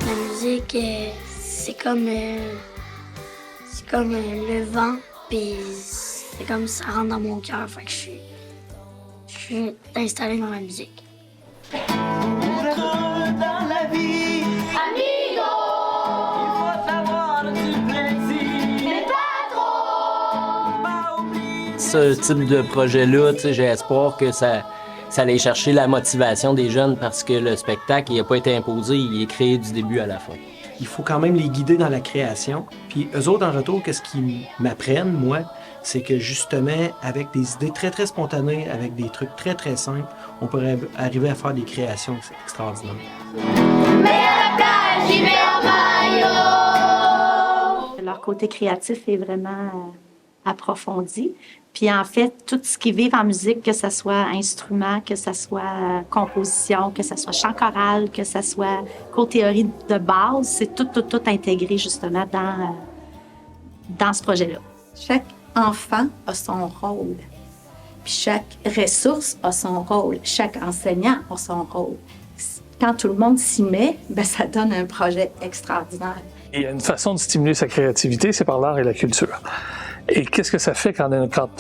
La musique, c'est comme le vent, puis c'est comme ça rentre dans mon cœur. Fait que je suis installée dans la musique. Ce type de projet-là, j'ai espoir que ça allait chercher la motivation des jeunes parce que le spectacle, il n'a pas été imposé, il est créé du début à la fin. Il faut quand même les guider dans la création. Puis eux autres, en retour, qu'est-ce qu'ils m'apprennent, moi, c'est que justement, avec des idées très, très spontanées, avec des trucs très, très simples, on pourrait arriver à faire des créations extraordinaires. Mais à la plage, j'y vais en maillot! Leur côté créatif est vraiment approfondi. Puis en fait, tout ce qu'ils vivent en musique, que ce soit instrument, que ce soit composition, que ce soit chant choral, que ce soit co-théorie de base, c'est tout intégré justement dans ce projet-là. Chaque enfant a son rôle. Puis chaque ressource a son rôle. Chaque enseignant a son rôle. Quand tout le monde s'y met, ben ça donne un projet extraordinaire. Il y a une façon de stimuler sa créativité, c'est par l'art et la culture. Et qu'est-ce que ça fait quand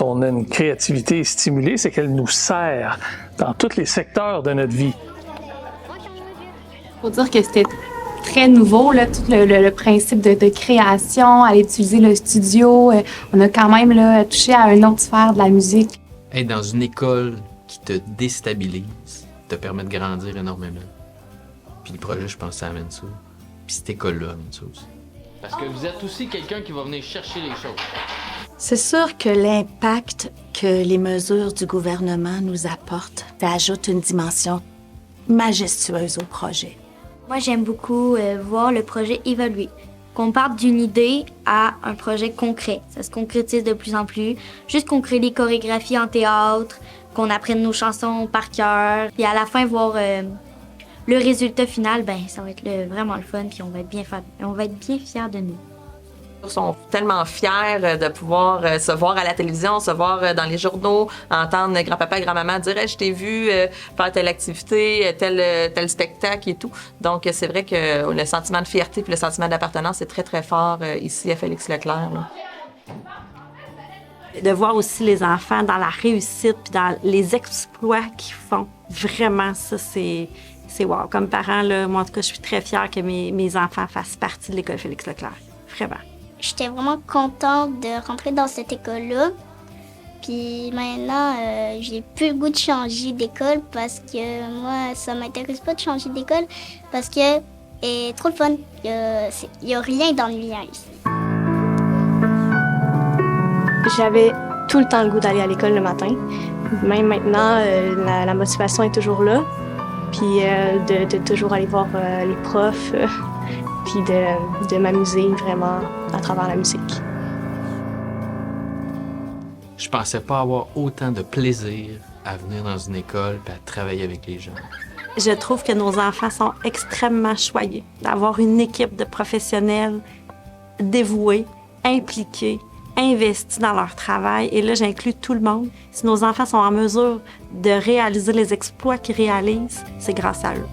on a une créativité stimulée? C'est qu'elle nous sert dans tous les secteurs de notre vie. Il faut dire que c'était très nouveau, là, tout le principe de création, aller utiliser le studio. On a quand même là, touché à une autre sphère de la musique. Être dans une école qui te déstabilise te permet de grandir énormément. Puis le projet, je pense, ça amène ça. Puis cette école-là amène ça aussi. Parce que vous êtes aussi quelqu'un qui va venir chercher les choses. C'est sûr que l'impact que les mesures du gouvernement nous apportent, ça ajoute une dimension majestueuse au projet. Moi, j'aime beaucoup voir le projet évoluer. Qu'on parte d'une idée à un projet concret. Ça se concrétise de plus en plus. Juste qu'on crée des chorégraphies en théâtre, qu'on apprenne nos chansons par cœur. Puis à la fin, voir le résultat final, ben ça va être vraiment le fun. Puis on va être bien fiers de nous. Ils sont tellement fiers de pouvoir se voir à la télévision, se voir dans les journaux, entendre grand-papa et grand-maman dire hey, « je t'ai vu faire telle activité, tel spectacle et tout ». Donc, c'est vrai que le sentiment de fierté puis le sentiment d'appartenance est très, très fort ici à Félix-Leclerc. Là. De voir aussi les enfants dans la réussite puis dans les exploits qu'ils font, vraiment, ça, c'est wow. Comme parent, là, moi, en tout cas, je suis très fière que mes enfants fassent partie de l'école Félix-Leclerc. Vraiment. J'étais vraiment contente de rentrer dans cette école-là. Puis maintenant, j'ai plus le goût de changer d'école parce que moi, ça m'intéresse pas de changer d'école parce que c'est trop le fun. Il y a rien d'ennuyant ici. J'avais tout le temps le goût d'aller à l'école le matin. Même maintenant, la motivation est toujours là. Puis de toujours aller voir les profs. Puis de m'amuser vraiment à travers la musique. Je pensais pas avoir autant de plaisir à venir dans une école et à travailler avec les gens. Je trouve que nos enfants sont extrêmement choyés d'avoir une équipe de professionnels dévoués, impliqués, investis dans leur travail. Et là, j'inclus tout le monde. Si nos enfants sont en mesure de réaliser les exploits qu'ils réalisent, c'est grâce à eux.